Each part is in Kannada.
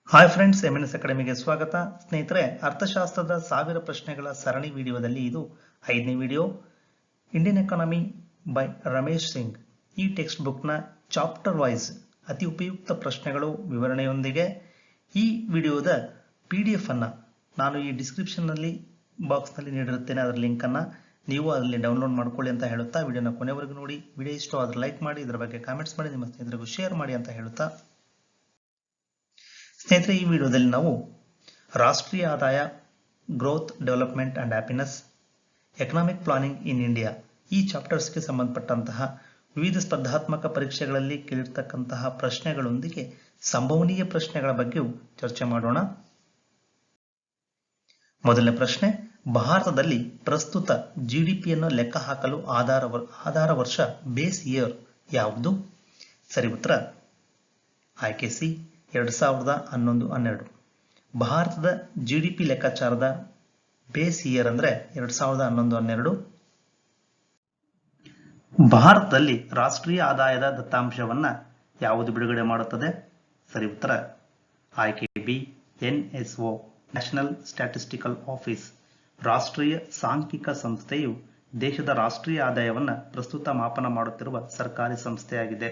ಹಾಯ್ ಫ್ರೆಂಡ್ಸ್, ಎಂಎನ್ಎಸ್ ಅಕಾಡೆಮಿಗೆ ಸ್ವಾಗತ. ಸ್ನೇಹಿತರೆ, ಅರ್ಥಶಾಸ್ತ್ರದ 1000 ಪ್ರಶ್ನೆಗಳ ಸರಣಿ ವಿಡಿಯೋದಲ್ಲಿ ಇದು 5ನೇ video. Indian economy by Ramesh Singh. ಈ ಟೆಕ್ಸ್ಟ್ ಬುಕ್ನ ಚಾಪ್ಟರ್ ವೈಸ್ ಅತಿ ಉಪಯುಕ್ತ ಪ್ರಶ್ನೆಗಳು ವಿವರಣೆಯೊಂದಿಗೆ ಈ ವಿಡಿಯೋದ PDF ಅನ್ನು ನಾನು ಈ ಡಿಸ್ಕ್ರಿಪ್ಷನ್ನಲ್ಲಿ ಬಾಕ್ಸ್ನಲ್ಲಿ ನೀಡಿರುತ್ತೇನೆ. ಅದರ ಲಿಂಕನ್ನು ನೀವು ಅದರಲ್ಲಿ ಡೌನ್ಲೋಡ್ ಮಾಡ್ಕೊಳ್ಳಿ ಅಂತ ಹೇಳುತ್ತಾ ವಿಡಿಯೋನ ಕೊನೆವರೆಗೂ ನೋಡಿ. ವಿಡಿಯೋ ಇಷ್ಟ ಆದರೆ ಲೈಕ್ ಮಾಡಿ, ಇದರ ಬಗ್ಗೆ ಕಾಮೆಂಟ್ಸ್ ಮಾಡಿ, ನಿಮ್ಮ ಸ್ನೇಹಿತರಿಗೂ ಶೇರ್ ಮಾಡಿ ಅಂತ ಹೇಳುತ್ತಾ, ಸ್ನೇಹಿತರೆ, ಈ ವಿಡಿಯೋದಲ್ಲಿ ನಾವು ರಾಷ್ಟ್ರೀಯ ಆದಾಯ, growth, development and happiness, economic planning in India ಈ ಚಾಪ್ಟರ್ಸ್ಗೆ ಸಂಬಂಧಪಟ್ಟಂತಹ ವಿವಿಧ ಸ್ಪರ್ಧಾತ್ಮಕ ಪರೀಕ್ಷೆಗಳಲ್ಲಿ ಕೇಳಿರ್ತಕ್ಕಂತಹ ಪ್ರಶ್ನೆಗಳೊಂದಿಗೆ ಸಂಭವನೀಯ ಪ್ರಶ್ನೆಗಳ ಬಗ್ಗೆಯೂ ಚರ್ಚೆ ಮಾಡೋಣ. ಮೊದಲನೇ ಪ್ರಶ್ನೆ, ಭಾರತದಲ್ಲಿ ಪ್ರಸ್ತುತ ಜಿಡಿಪಿಯನ್ನು ಲೆಕ್ಕ ಹಾಕಲು ಆಧಾರ ವರ್ಷ ಬೇಸ್ ಇಯರ್ ಯಾವುದು? ಸರಿ ಉತ್ತರ ಆಯ್ಕೆ ಸಿ, 2011-12. ಭಾರತದ ಜಿಡಿಪಿ ಲೆಕ್ಕಾಚಾರದ ಬೇಸ್ ಇಯರ್ ಅಂದ್ರೆ 2011-12. ಭಾರತದಲ್ಲಿ ರಾಷ್ಟ್ರೀಯ ಆದಾಯದ ದತ್ತಾಂಶವನ್ನ ಯಾವುದು ಬಿಡುಗಡೆ ಮಾಡುತ್ತದೆ? ಸರಿ ಉತ್ತರ ಆಯ್ಕೆ B, NSO, national statistical office. ರಾಷ್ಟ್ರೀಯ ಸಾಂಖ್ಯಿಕ ಸಂಸ್ಥೆಯು ದೇಶದ ರಾಷ್ಟ್ರೀಯ ಆದಾಯವನ್ನ ಪ್ರಸ್ತುತ ಮಾಪನ ಮಾಡುತ್ತಿರುವ ಸರ್ಕಾರಿ ಸಂಸ್ಥೆಯಾಗಿದೆ.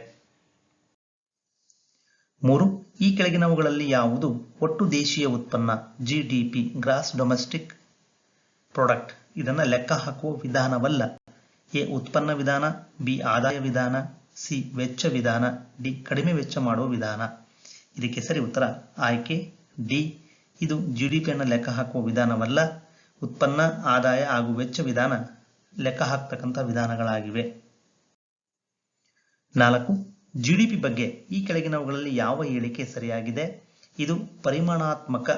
3. ಈ ಕೆಳಗಿನವುಗಳಲ್ಲಿ ಯಾವುದು ಒಟ್ಟು ದೇಶೀಯ ಉತ್ಪನ್ನ GDP, ಗ್ರಾಸ್ ಡೊಮೆಸ್ಟಿಕ್ ಪ್ರಾಡಕ್ಟ್ ಇದನ್ನ ಲೆಕ್ಕ ಹಾಕುವ ವಿಧಾನವಲ್ಲ? ಎ ಉತ್ಪನ್ನ ವಿಧಾನ, ಬಿ ಆದಾಯ ವಿಧಾನ, ಸಿ ವೆಚ್ಚ ವಿಧಾನ, ಡಿ ಕಡಿಮೆ ವೆಚ್ಚ ಮಾಡುವ ವಿಧಾನ. ಇದಕ್ಕೆ ಸರಿ ಉತ್ತರ ಆಯ್ಕೆ ಡಿ. ಇದು ಜಿಡಿಪಿಯನ್ನು ಲೆಕ್ಕ ಹಾಕುವ ವಿಧಾನವಲ್ಲ. ಉತ್ಪನ್ನ, ಆದಾಯ ಹಾಗೂ ವೆಚ್ಚ ವಿಧಾನ ಲೆಕ್ಕ ಹಾಕ್ತಕ್ಕಂಥ ವಿಧಾನಗಳಾಗಿವೆ. 4. ಜಿಡಿಪಿ ಬಗ್ಗೆ ಈ ಕೆಳಗಿನವುಗಳಲ್ಲಿ ಯಾವ ಹೇಳಿಕೆ ಸರಿಯಾಗಿದೆ? ಇದು ಪರಿಮಾಣಾತ್ಮಕ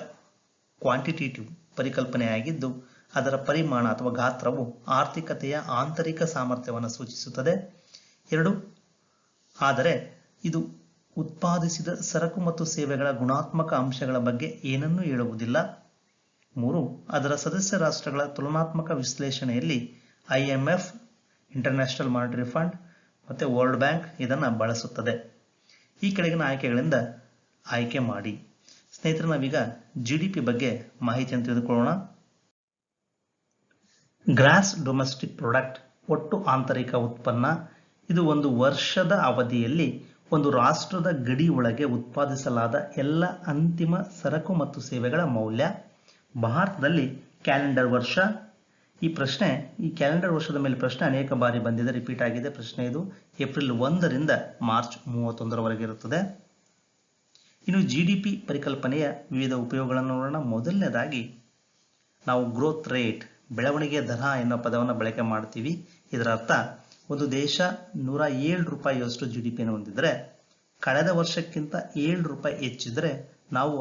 ಕ್ವಾಂಟಿಟೇಟಿವ್ ಪರಿಕಲ್ಪನೆಯಾಗಿದ್ದು, ಅದರ ಪರಿಮಾಣ ಅಥವಾ ಗಾತ್ರವು ಆರ್ಥಿಕತೆಯ ಆಂತರಿಕ ಸಾಮರ್ಥ್ಯವನ್ನು ಸೂಚಿಸುತ್ತದೆ. 2. ಆದರೆ ಇದು ಉತ್ಪಾದಿಸಿದ ಸರಕು ಮತ್ತು ಸೇವೆಗಳ ಗುಣಾತ್ಮಕ ಅಂಶಗಳ ಬಗ್ಗೆ ಏನನ್ನೂ ಹೇಳುವುದಿಲ್ಲ. 3. ಅದರ ಸದಸ್ಯ ರಾಷ್ಟ್ರಗಳ ತುಲನಾತ್ಮಕ ವಿಶ್ಲೇಷಣೆಯಲ್ಲಿ IMF, ಇಂಟರ್ನ್ಯಾಷನಲ್ ಮಾನಿಟರಿ ಫಂಡ್ ಮತ್ತೆ ವರ್ಲ್ಡ್ ಬ್ಯಾಂಕ್ ಇದನ್ನ ಬಳಸುತ್ತದೆ. ಈ ಕೆಳಗಿನ ಆಯ್ಕೆಗಳಿಂದ ಆಯ್ಕೆ ಮಾಡಿ. ಸ್ನೇಹಿತರೆ, ನಾವೀಗ ಜಿಡಿಪಿ ಬಗ್ಗೆ ಮಾಹಿತಿಯನ್ನು ತಿಳಿದುಕೊಳ್ಳೋಣ. ಗ್ರಾಸ್ ಡೊಮೆಸ್ಟಿಕ್ ಪ್ರಾಡಕ್ಟ್ ಒಟ್ಟು ಆಂತರಿಕ ಉತ್ಪನ್ನ. ಇದು ಒಂದು ವರ್ಷದ ಅವಧಿಯಲ್ಲಿ ಒಂದು ರಾಷ್ಟ್ರದ ಗಡಿ ಒಳಗೆ ಉತ್ಪಾದಿಸಲಾದ ಎಲ್ಲ ಅಂತಿಮ ಸರಕು ಮತ್ತು ಸೇವೆಗಳ ಮೌಲ್ಯ. ಭಾರತದಲ್ಲಿ ಕ್ಯಾಲೆಂಡರ್ ವರ್ಷ. ಈ ಕ್ಯಾಲೆಂಡರ್ ವರ್ಷದ ಮೇಲೆ ಪ್ರಶ್ನೆ ಅನೇಕ ಬಾರಿ ಬಂದಿದೆ, ರಿಪೀಟ್ ಆಗಿದೆ ಪ್ರಶ್ನೆ. ಇದು ಏಪ್ರಿಲ್ 1ರಿಂದ ಮಾರ್ಚ್ 31ರವರೆಗೆ ಇರುತ್ತದೆ. ಇನ್ನು ಜಿಡಿಪಿ ಪರಿಕಲ್ಪನೆಯ ವಿವಿಧ ಉಪಯೋಗಗಳನ್ನು ನೋಡೋಣ. ಮೊದಲನೇದಾಗಿ ನಾವು ಗ್ರೋತ್ ರೇಟ್, ಬೆಳವಣಿಗೆ ದರ ಎನ್ನುವ ಪದವನ್ನು ಬಳಕೆ ಮಾಡ್ತೀವಿ. ಇದರ ಅರ್ಥ, ಒಂದು ದೇಶ 107 ರೂಪಾಯಿಯಷ್ಟು ಜಿಡಿಪಿಯನ್ನು ಹೊಂದಿದ್ರೆ ಕಳೆದ ವರ್ಷಕ್ಕಿಂತ 7 ರೂಪಾಯಿ ಹೆಚ್ಚಿದ್ರೆ ನಾವು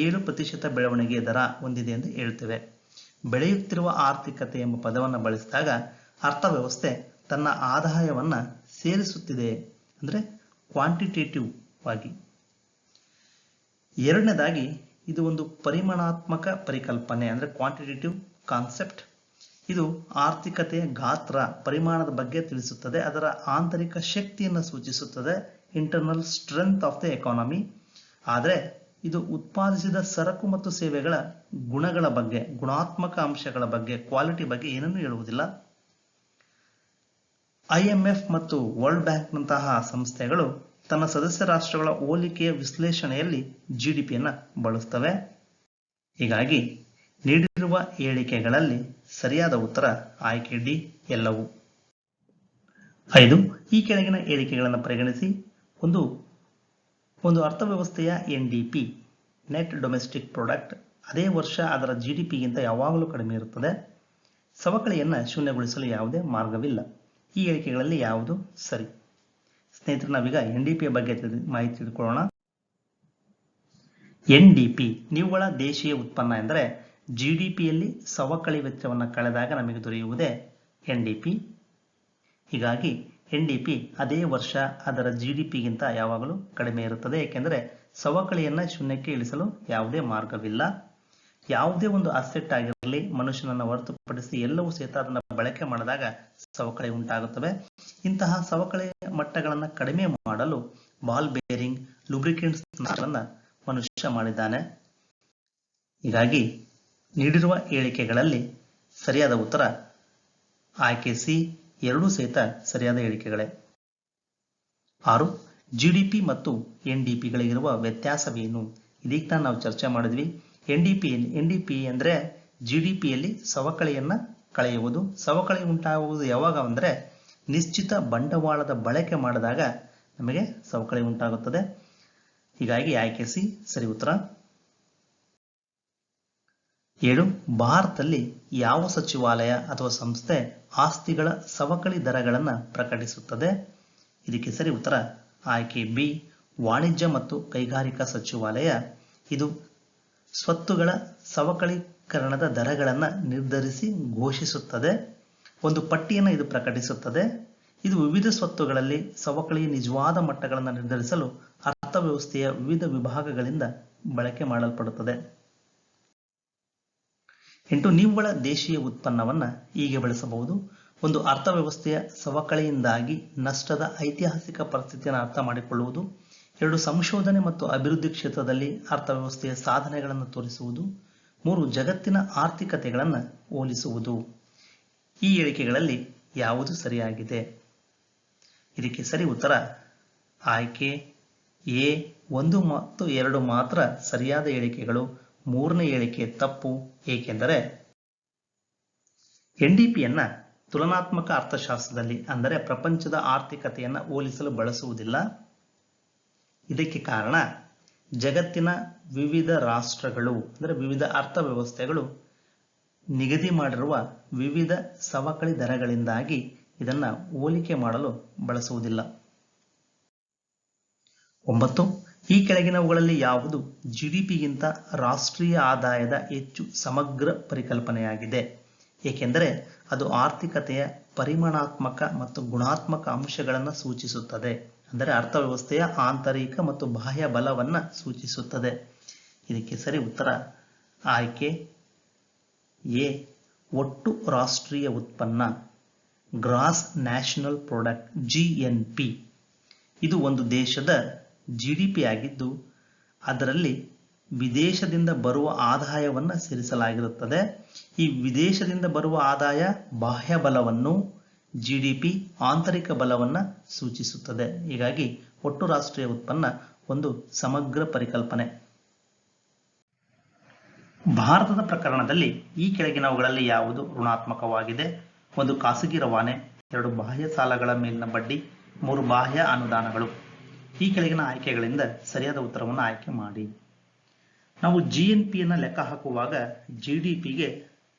7% ಬೆಳವಣಿಗೆ ದರ ಹೊಂದಿದೆ ಎಂದು ಹೇಳ್ತೇವೆ. ಬೆಳೆಯುತ್ತಿರುವ ಆರ್ಥಿಕತೆ ಎಂಬ ಪದವನ್ನು ಬಳಸಿದಾಗ ಅರ್ಥವ್ಯವಸ್ಥೆ ತನ್ನ ಆದಾಯವನ್ನ ಸೇರಿಸುತ್ತಿದೆ, ಅಂದ್ರೆ ಕ್ವಾಂಟಿಟೇಟಿವ್ ಆಗಿ. ಎರಡನೇದಾಗಿ ಇದು ಒಂದು ಪರಿಮಾಣಾತ್ಮಕ ಪರಿಕಲ್ಪನೆ, ಅಂದ್ರೆ ಕ್ವಾಂಟಿಟೇಟಿವ್ ಕಾನ್ಸೆಪ್ಟ್. ಇದು ಆರ್ಥಿಕತೆಯ ಗಾತ್ರ, ಪರಿಮಾಣದ ಬಗ್ಗೆ ತಿಳಿಸುತ್ತದೆ. ಅದರ ಆಂತರಿಕ ಶಕ್ತಿಯನ್ನು ಸೂಚಿಸುತ್ತದೆ, internal strength of the economy. ಆದರೆ ಇದು ಉತ್ಪಾದಿಸಿದ ಸರಕು ಮತ್ತು ಸೇವೆಗಳ ಗುಣಗಳ ಬಗ್ಗೆ, ಗುಣಾತ್ಮಕ ಅಂಶಗಳ ಬಗ್ಗೆ, ಕ್ವಾಲಿಟಿ ಬಗ್ಗೆ ಏನನ್ನೂ ಹೇಳುವುದಿಲ್ಲ. IMF ಮತ್ತು ವರ್ಲ್ಡ್ ಬ್ಯಾಂಕ್ ನಂತಹ ಸಂಸ್ಥೆಗಳು ತನ್ನ ಸದಸ್ಯ ರಾಷ್ಟ್ರಗಳ ಹೋಲಿಕೆಯ ವಿಶ್ಲೇಷಣೆಯಲ್ಲಿ ಜಿಡಿಪಿಯನ್ನು ಬಳಸುತ್ತವೆ. ಹೀಗಾಗಿ ನೀಡಿರುವ ಹೇಳಿಕೆಗಳಲ್ಲಿ ಸರಿಯಾದ ಉತ್ತರ ಆಯ್ಕೆ ಡಿ ಎಲ್ಲವೂ. 5. ಈ ಕೆಳಗಿನ ಹೇಳಿಕೆಗಳನ್ನು ಪರಿಗಣಿಸಿ. ಒಂದು ಅರ್ಥವ್ಯವಸ್ಥೆಯ NDP, ನೆಟ್ ಡೊಮೆಸ್ಟಿಕ್ ಪ್ರಾಡಕ್ಟ್, ಅದೇ ವರ್ಷ ಅದರ ಜಿಡಿಪಿಗಿಂತ ಯಾವಾಗಲೂ ಕಡಿಮೆ ಇರುತ್ತದೆ. ಸವಕಳಿಯನ್ನು ಶೂನ್ಯಗೊಳಿಸಲು ಯಾವುದೇ ಮಾರ್ಗವಿಲ್ಲ. ಈ ಹೇಳಿಕೆಗಳಲ್ಲಿ ಯಾವುದು ಸರಿ? ಸ್ನೇಹಿತರೆ, ನಾವೀಗ NDP ಬಗ್ಗೆ ಮಾಹಿತಿ ತಿಳ್ಕೊಳ್ಳೋಣ. NDP ನಿವ್ವಳ ದೇಶೀಯ ಉತ್ಪನ್ನ ಎಂದರೆ ಜಿಡಿಪಿಯಲ್ಲಿ ಸವಕಳಿ ವೆಚ್ಚವನ್ನು ಕಳೆದಾಗ ನಮಗೆ ದೊರೆಯುವುದೇ NDP. ಹೀಗಾಗಿ NDP ಅದೇ ವರ್ಷ ಅದರ ಜಿಡಿಪಿಗಿಂತ ಯಾವಾಗಲೂ ಕಡಿಮೆ ಇರುತ್ತದೆ, ಏಕೆಂದರೆ ಸವಕಳಿಯನ್ನು ಶೂನ್ಯಕ್ಕೆ ಇಳಿಸಲು ಯಾವುದೇ ಮಾರ್ಗವಿಲ್ಲ. ಯಾವುದೇ ಒಂದು ಅಸೆಟ್ ಆಗಿರಲಿ, ಮನುಷ್ಯನನ್ನು ಹೊರತುಪಡಿಸಿ ಎಲ್ಲವೂ ಸಹಿತ ಅದನ್ನು ಬಳಕೆ ಮಾಡಿದಾಗ ಸವಕಳಿ ಉಂಟಾಗುತ್ತವೆ. ಇಂತಹ ಸವಕಳಿ ಮಟ್ಟಗಳನ್ನು ಕಡಿಮೆ ಮಾಡಲು ಬಾಲ್ ಬೇರಿಂಗ್, ಲುಬ್ರಿಕೆಂಟ್ಸ್ ಮನುಷ್ಯ ಮಾಡಿದ್ದಾನೆ. ಹೀಗಾಗಿ ನೀಡಿರುವ ಹೇಳಿಕೆಗಳಲ್ಲಿ ಸರಿಯಾದ ಉತ್ತರ ಆಯ್ಕೆ ಸಿ, ಎರಡೂ ಸಹಿತ ಸರಿಯಾದ ಹೇಳಿಕೆಗಳೇ. 6. ಜಿಡಿಪಿ ಮತ್ತು ಎನ್ಡಿಪಿಗಳಿಗಿರುವ ವ್ಯತ್ಯಾಸವೇನು? ಇದೀಗ ನಾವು ಚರ್ಚೆ ಮಾಡಿದ್ವಿ. ಎನ್ಡಿಪಿ ಅಂದರೆ ಜಿಡಿಪಿಯಲ್ಲಿ ಸವಕಳಿಯನ್ನ ಕಳೆಯುವುದು. ಸವಕಳಿ ಉಂಟಾಗುವುದು ಯಾವಾಗ ಅಂದರೆ ನಿಶ್ಚಿತ ಬಂಡವಾಳದ ಬಳಕೆ ಮಾಡಿದಾಗ ನಮಗೆ ಸವಕಳಿ ಉಂಟಾಗುತ್ತದೆ. ಹೀಗಾಗಿ ಆಯ್ಕೆ ಸಿ ಸರಿ ಉತ್ತರ. 7. ಭಾರತದಲ್ಲಿ ಯಾವ ಸಚಿವಾಲಯ ಅಥವಾ ಸಂಸ್ಥೆ ಆಸ್ತಿಗಳ ಸವಕಳಿ ದರಗಳನ್ನು ಪ್ರಕಟಿಸುತ್ತದೆ? ಇದಕ್ಕೆ ಸರಿ ಉತ್ತರ ಆಯ್ಕೆ ಬಿ, ವಾಣಿಜ್ಯ ಮತ್ತು ಕೈಗಾರಿಕಾ ಸಚಿವಾಲಯ. ಇದು ಸ್ವತ್ತುಗಳ ಸವಕಳೀಕರಣದ ದರಗಳನ್ನು ನಿರ್ಧರಿಸಿ ಘೋಷಿಸುತ್ತದೆ. ಒಂದು ಪಟ್ಟಿಯನ್ನು ಇದು ಪ್ರಕಟಿಸುತ್ತದೆ. ಇದು ವಿವಿಧ ಸ್ವತ್ತುಗಳಲ್ಲಿ ಸವಕಳಿಯ ನಿಜವಾದ ಮಟ್ಟಗಳನ್ನು ನಿರ್ಧರಿಸಲು ಅರ್ಥವ್ಯವಸ್ಥೆಯ ವಿವಿಧ ವಿಭಾಗಗಳಿಂದ ಬಳಕೆ ಮಾಡಲ್ಪಡುತ್ತದೆ. 8. ನಿವ್ವಳ ದೇಶೀಯ ಉತ್ಪನ್ನವನ್ನು ಹೀಗೆ ಬಳಸಬಹುದು. ಒಂದು ಅರ್ಥವ್ಯವಸ್ಥೆಯ ಸವಕಳಿಯಿಂದಾಗಿ ನಷ್ಟದ ಐತಿಹಾಸಿಕ ಪರಿಸ್ಥಿತಿಯನ್ನು ಅರ್ಥ ಮಾಡಿಕೊಳ್ಳುವುದು. 2. ಸಂಶೋಧನೆ ಮತ್ತು ಅಭಿವೃದ್ಧಿ ಕ್ಷೇತ್ರದಲ್ಲಿ ಅರ್ಥವ್ಯವಸ್ಥೆಯ ಸಾಧನೆಗಳನ್ನು ತೋರಿಸುವುದು. 3. ಜಗತ್ತಿನ ಆರ್ಥಿಕತೆಗಳನ್ನು ಹೋಲಿಸುವುದು. ಈ ಹೇಳಿಕೆಗಳಲ್ಲಿ ಯಾವುದು ಸರಿಯಾಗಿದೆ? ಇದಕ್ಕೆ ಸರಿ ಉತ್ತರ ಆಯ್ಕೆ ಎ, 1 ಮತ್ತು 2 ಮಾತ್ರ ಸರಿಯಾದ ಹೇಳಿಕೆಗಳು. 3ನೇ ಹೇಳಿಕೆ ತಪ್ಪು. ಏಕೆಂದರೆ ಎನ್ಡಿಪಿಯನ್ನ ತುಲನಾತ್ಮಕ ಅರ್ಥಶಾಸ್ತ್ರದಲ್ಲಿ ಅಂದರೆ ಪ್ರಪಂಚದ ಆರ್ಥಿಕತೆಯನ್ನು ಹೋಲಿಸಲು ಬಳಸುವುದಿಲ್ಲ. ಇದಕ್ಕೆ ಕಾರಣ ಜಗತ್ತಿನ ವಿವಿಧ ರಾಷ್ಟ್ರಗಳು ಅಂದರೆ ವಿವಿಧ ಅರ್ಥವ್ಯವಸ್ಥೆಗಳು ನಿಗದಿ ಮಾಡಿರುವ ವಿವಿಧ ಸವಕಳಿ ದರಗಳಿಂದಾಗಿ ಇದನ್ನು ಹೋಲಿಕೆ ಮಾಡಲು ಬಳಸುವುದಿಲ್ಲ. 9. ಈ ಕೆಳಗಿನವುಗಳಲ್ಲಿ ಯಾವುದು ಜಿಡಿಪಿಗಿಂತ ರಾಷ್ಟ್ರೀಯ ಆದಾಯದ ಹೆಚ್ಚು ಸಮಗ್ರ ಪರಿಕಲ್ಪನೆಯಾಗಿದೆ? ಏಕೆಂದರೆ ಅದು ಆರ್ಥಿಕತೆಯ ಪರಿಮಾಣಾತ್ಮಕ ಮತ್ತು ಗುಣಾತ್ಮಕ ಅಂಶಗಳನ್ನು ಸೂಚಿಸುತ್ತದೆ. ಅಂದರೆ ಅರ್ಥವ್ಯವಸ್ಥೆಯ ಆಂತರಿಕ ಮತ್ತು ಬಾಹ್ಯ ಬಲವನ್ನು ಸೂಚಿಸುತ್ತದೆ. ಇದಕ್ಕೆ ಸರಿ ಉತ್ತರ ಆಯ್ಕೆ ಎ, ಒಟ್ಟು ರಾಷ್ಟ್ರೀಯ ಉತ್ಪನ್ನ, ಗ್ರಾಸ್ ನ್ಯಾಷನಲ್ ಪ್ರಾಡಕ್ಟ್, GNP. ಇದು ಒಂದು ದೇಶದ ಜಿಡಿಪಿ ಆಗಿದ್ದು ಅದರಲ್ಲಿ ವಿದೇಶದಿಂದ ಬರುವ ಆದಾಯವನ್ನು ಸೇರಿಸಲಾಗಿರುತ್ತದೆ. ಈ ವಿದೇಶದಿಂದ ಬರುವ ಆದಾಯ ಬಾಹ್ಯ ಬಲವನ್ನು, ಜಿಡಿಪಿ ಆಂತರಿಕ ಬಲವನ್ನು ಸೂಚಿಸುತ್ತದೆ. ಹೀಗಾಗಿ ಒಟ್ಟು ರಾಷ್ಟ್ರೀಯ ಉತ್ಪನ್ನ ಒಂದು ಸಮಗ್ರ ಪರಿಕಲ್ಪನೆ. ಭಾರತದ ಪ್ರಕರಣದಲ್ಲಿ ಈ ಕೆಳಗಿನವುಗಳಲ್ಲಿ ಯಾವುದು ಋಣಾತ್ಮಕವಾಗಿದೆ? 1. ಖಾಸಗಿ ರವಾನೆ, 2. ಬಾಹ್ಯ ಸಾಲಗಳ ಮೇಲಿನ ಬಡ್ಡಿ, 3. ಬಾಹ್ಯ ಅನುದಾನಗಳು. ಈ ಕೆಳಗಿನ ಆಯ್ಕೆಗಳಿಂದ ಸರಿಯಾದ ಉತ್ತರವನ್ನು ಆಯ್ಕೆ ಮಾಡಿ. ನಾವು GNPಯನ್ನು ಲೆಕ್ಕ ಹಾಕುವಾಗ ಜಿಡಿಪಿಗೆ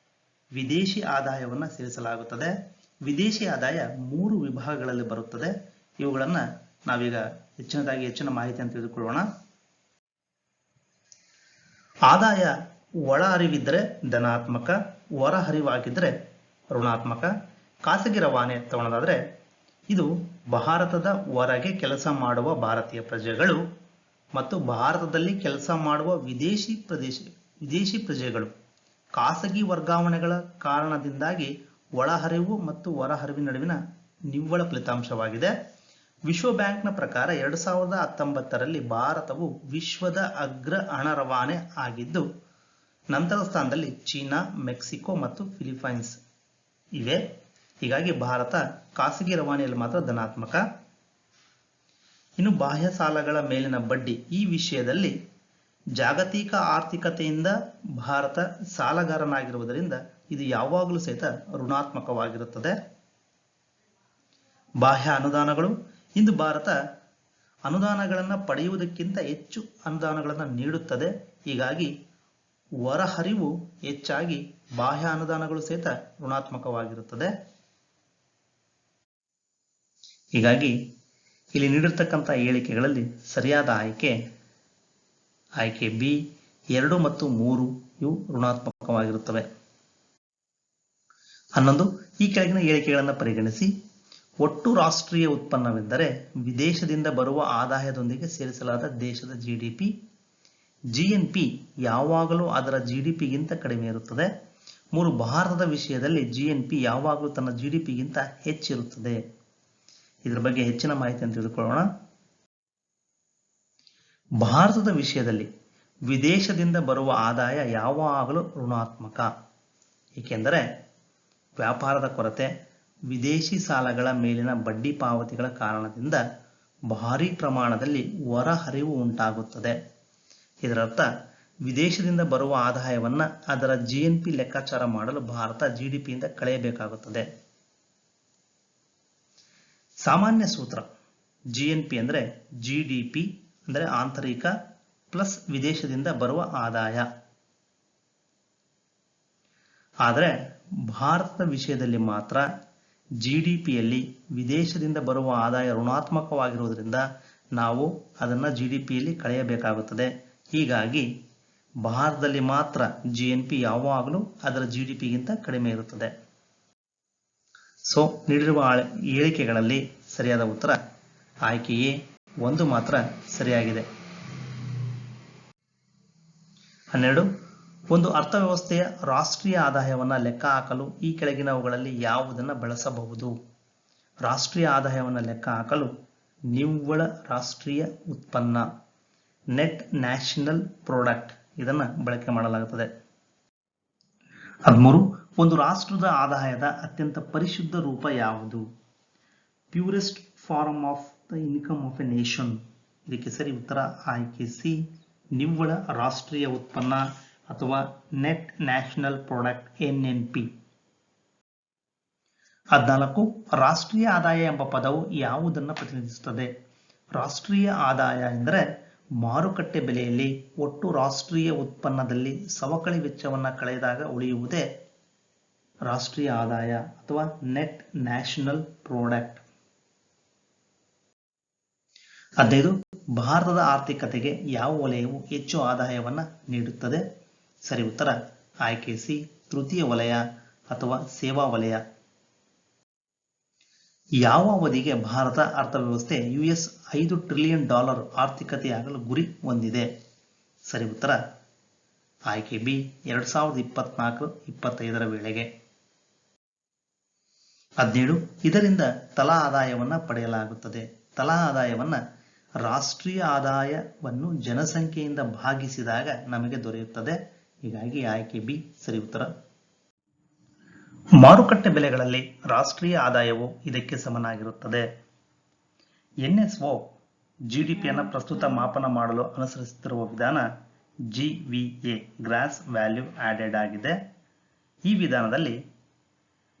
ವಿದೇಶಿ ಆದಾಯವನ್ನು ಸೇರಿಸಲಾಗುತ್ತದೆ. ವಿದೇಶಿ ಆದಾಯ 3 ವಿಭಾಗಗಳಲ್ಲಿ ಬರುತ್ತದೆ. ಇವುಗಳನ್ನು ನಾವೀಗ ಹೆಚ್ಚಿನ ಮಾಹಿತಿಯನ್ನು ತಿಳಿದುಕೊಳ್ಳೋಣ. ಆದಾಯ ಒಳ ಹರಿವಿದ್ದರೆ ಧನಾತ್ಮಕ, ಹೊರ ಹರಿವಾಗಿದ್ದರೆ ಋಣಾತ್ಮಕ. ಖಾಸಗಿ ರವಾನೆ ತಗೊಳ್ಳೋದಾದ್ರೆ ಇದು ಭಾರತದ ಹೊರಗೆ ಕೆಲಸ ಮಾಡುವ ಭಾರತೀಯ ಪ್ರಜೆಗಳು ಮತ್ತು ಭಾರತದಲ್ಲಿ ಕೆಲಸ ಮಾಡುವ ವಿದೇಶಿ ಪ್ರಜೆಗಳು ಖಾಸಗಿ ವರ್ಗಾವಣೆಗಳ ಕಾರಣದಿಂದಾಗಿ ಒಳಹರಿವು ಮತ್ತು ಹೊರಹರಿವಿನ ನಡುವಿನ ನಿವ್ವಳ ಫಲಿತಾಂಶವಾಗಿದೆ. ವಿಶ್ವ ಬ್ಯಾಂಕ್ನ ಪ್ರಕಾರ 2019ರಲ್ಲಿ ಭಾರತವು ವಿಶ್ವದ ಅಗ್ರ ಹಣ ರವಾನೆ ಆಗಿದ್ದು ನಂತರ ಸ್ಥಾನದಲ್ಲಿ ಚೀನಾ, ಮೆಕ್ಸಿಕೋ ಮತ್ತು ಫಿಲಿಪೈನ್ಸ್ ಇವೆ. ಹೀಗಾಗಿ ಭಾರತ ಖಾಸಗಿ ರವಾನೆಯಲ್ಲಿ ಮಾತ್ರ ಧನಾತ್ಮಕ. ಇನ್ನು ಬಾಹ್ಯ ಸಾಲಗಳ ಮೇಲಿನ ಬಡ್ಡಿ, ಈ ವಿಷಯದಲ್ಲಿ ಜಾಗತಿಕ ಆರ್ಥಿಕತೆಯಿಂದ ಭಾರತ ಸಾಲಗಾರನಾಗಿರುವುದರಿಂದ ಇದು ಯಾವಾಗಲೂ ಸಹಿತ ಋಣಾತ್ಮಕವಾಗಿರುತ್ತದೆ. ಬಾಹ್ಯ ಅನುದಾನಗಳು, ಇಂದು ಭಾರತ ಅನುದಾನಗಳನ್ನು ಪಡೆಯುವುದಕ್ಕಿಂತ ಹೆಚ್ಚು ಅನುದಾನಗಳನ್ನು ನೀಡುತ್ತದೆ. ಹೀಗಾಗಿ ಹೊರಹರಿವು ಹೆಚ್ಚಾಗಿ ಬಾಹ್ಯ ಅನುದಾನಗಳು ಸಹಿತ ಋಣಾತ್ಮಕವಾಗಿರುತ್ತದೆ. ಹೀಗಾಗಿ ಇಲ್ಲಿ ನೀಡಿರ್ತಕ್ಕಂಥ ಹೇಳಿಕೆಗಳಲ್ಲಿ ಸರಿಯಾದ ಆಯ್ಕೆ ಬಿ, 2 ಮತ್ತು 3 ಇವು ಋಣಾತ್ಮಕವಾಗಿರುತ್ತವೆ. 11. ಈ ಕೆಳಗಿನ ಹೇಳಿಕೆಗಳನ್ನು ಪರಿಗಣಿಸಿ. ಒಟ್ಟು ರಾಷ್ಟ್ರೀಯ ಉತ್ಪನ್ನವೆಂದರೆ ವಿದೇಶದಿಂದ ಬರುವ ಆದಾಯದೊಂದಿಗೆ ಸೇರಿಸಲಾದ ದೇಶದ ಜಿಡಿಪಿ. GNP ಯಾವಾಗಲೂ ಅದರ ಜಿಡಿಪಿಗಿಂತ ಕಡಿಮೆ ಇರುತ್ತದೆ. 3. ಭಾರತದ ವಿಷಯದಲ್ಲಿ GNP ಯಾವಾಗಲೂ ತನ್ನ ಜಿಡಿಪಿಗಿಂತ ಹೆಚ್ಚಿರುತ್ತದೆ. ಇದರ ಬಗ್ಗೆ ಹೆಚ್ಚಿನ ಮಾಹಿತಿಯನ್ನು ತಿಳಿದುಕೊಳ್ಳೋಣ. ಭಾರತದ ವಿಷಯದಲ್ಲಿ ವಿದೇಶದಿಂದ ಬರುವ ಆದಾಯ ಯಾವಾಗಲೂ ಋಣಾತ್ಮಕ, ಏಕೆಂದರೆ ವ್ಯಾಪಾರದ ಕೊರತೆ, ವಿದೇಶಿ ಸಾಲಗಳ ಮೇಲಿನ ಬಡ್ಡಿ ಪಾವತಿಗಳ ಕಾರಣದಿಂದ ಭಾರೀ ಪ್ರಮಾಣದಲ್ಲಿ ಹೊರಹರಿವು ಉಂಟಾಗುತ್ತದೆ. ಇದರರ್ಥ ವಿದೇಶದಿಂದ ಬರುವ ಆದಾಯವನ್ನು ಅದರ GNP ಲೆಕ್ಕಾಚಾರ ಮಾಡಲು ಭಾರತ GDPಯಿಂದ ಕಳೆಯಬೇಕಾಗುತ್ತದೆ. ಸಾಮಾನ್ಯ ಸೂತ್ರ GNP ಅಂದರೆ GDP ಅಂದರೆ ಆಂತರಿಕ ಪ್ಲಸ್ ವಿದೇಶದಿಂದ ಬರುವ ಆದಾಯ. ಆದರೆ ಭಾರತದ ವಿಷಯದಲ್ಲಿ ಮಾತ್ರ GDPಯಲ್ಲಿ ವಿದೇಶದಿಂದ ಬರುವ ಆದಾಯ ಋಣಾತ್ಮಕವಾಗಿರುವುದರಿಂದ ನಾವು ಅದನ್ನು GDPಯಲ್ಲಿ ಕಳೆಯಬೇಕಾಗುತ್ತದೆ. ಹೀಗಾಗಿ ಭಾರತದಲ್ಲಿ ಮಾತ್ರ GNP ಯಾವಾಗಲೂ ಅದರ GDPಗಿಂತ ಕಡಿಮೆ ಇರುತ್ತದೆ. ಸೊ ನೀಡಿರುವ ಹೇಳಿಕೆಗಳಲ್ಲಿ ಸರಿಯಾದ ಉತ್ತರ ಆಯ್ಕೆ ಎ ಒಂದು ಮಾತ್ರ ಸರಿಯಾಗಿದೆ. 12. ಒಂದು ಅರ್ಥವ್ಯವಸ್ಥೆಯ ರಾಷ್ಟ್ರೀಯ ಆದಾಯವನ್ನು ಲೆಕ್ಕ ಹಾಕಲು ಈ ಕೆಳಗಿನವುಗಳಲ್ಲಿ ಯಾವುದನ್ನು ಬಳಸಬಹುದು? ರಾಷ್ಟ್ರೀಯ ಆದಾಯವನ್ನು ಲೆಕ್ಕ ಹಾಕಲು ನಿವ್ವಳ ರಾಷ್ಟ್ರೀಯ ಉತ್ಪನ್ನ ನೆಟ್ ನ್ಯಾಷನಲ್ ಪ್ರಾಡಕ್ಟ್ ಇದನ್ನು ಬಳಕೆ ಮಾಡಲಾಗುತ್ತದೆ. 13. ಒಂದು ರಾಷ್ಟ್ರದ ಆದಾಯದ ಅತ್ಯಂತ ಪರಿಶುದ್ಧ ರೂಪ ಯಾವುದು? Purest form of the income of a nation. ಇದಕ್ಕೆ ಸರಿ ಉತ್ತರ ಆಯ್ಕೆ ಸಿ ನಿವ್ವಳ ರಾಷ್ಟ್ರೀಯ ಉತ್ಪನ್ನ ಅಥವಾ ನೆಟ್ ನ್ಯಾಷನಲ್ ಪ್ರಾಡಕ್ಟ್ NNP. 14. ರಾಷ್ಟ್ರೀಯ ಆದಾಯ ಎಂಬ ಪದವು ಯಾವುದನ್ನು ಪ್ರತಿನಿಧಿಸುತ್ತದೆ? ರಾಷ್ಟ್ರೀಯ ಆದಾಯ ಎಂದರೆ ಮಾರುಕಟ್ಟೆ ಬೆಲೆಯಲ್ಲಿ ಒಟ್ಟು ರಾಷ್ಟ್ರೀಯ ಉತ್ಪನ್ನದಲ್ಲಿ ಸವಕಳಿ ವೆಚ್ಚವನ್ನು ಕಳೆದಾಗ ಉಳಿಯುವುದೇ ರಾಷ್ಟ್ರೀಯ ಆದಾಯ ಅಥವಾ ನೆಟ್ ನ್ಯಾಷನಲ್ ಪ್ರಾಡಕ್ಟ್. 15. ಭಾರತದ ಆರ್ಥಿಕತೆಗೆ ಯಾವ ವಲಯವು ಹೆಚ್ಚು ಆದಾಯವನ್ನು ನೀಡುತ್ತದೆ? ಸರಿ ಉತ್ತರ ಆಯ್ಕೆ ಸಿ ತೃತೀಯ ವಲಯ ಅಥವಾ ಸೇವಾ ವಲಯ. ಯಾವ ಅವಧಿಗೆ ಭಾರತ ಅರ್ಥವ್ಯವಸ್ಥೆ $5 ಟ್ರಿಲಿಯನ್ ಆರ್ಥಿಕತೆಯಾಗಲು ಗುರಿ ಹೊಂದಿದೆ? ಸರಿ ಉತ್ತರ ಆಯ್ಕೆ ಬಿ 2024-25 ವೇಳೆಗೆ. 17. ಇದರಿಂದ ತಲಾ ಆದಾಯವನ್ನು ಪಡೆಯಲಾಗುತ್ತದೆ. ತಲಾ ಆದಾಯವನ್ನು ರಾಷ್ಟ್ರೀಯ ಆದಾಯವನ್ನು ಜನಸಂಖ್ಯೆಯಿಂದ ಭಾಗಿಸಿದಾಗ ನಮಗೆ ದೊರೆಯುತ್ತದೆ. ಹೀಗಾಗಿ ಆಯ್ಕೆ ಬಿ ಸರಿ ಉತ್ತರ. ಮಾರುಕಟ್ಟೆ ಬೆಲೆಗಳಲ್ಲಿ ರಾಷ್ಟ್ರೀಯ ಆದಾಯವು ಇದಕ್ಕೆ ಸಮನಾಗಿರುತ್ತದೆ. NSO GDPಯನ್ನು ಪ್ರಸ್ತುತ ಮಾಪನ ಮಾಡಲು ಅನುಸರಿಸುತ್ತಿರುವ ವಿಧಾನ GVA ಗ್ರಾಸ್ ವ್ಯಾಲ್ಯೂ ಆಡೆಡ್ ಆಗಿದೆ. ಈ ವಿಧಾನದಲ್ಲಿ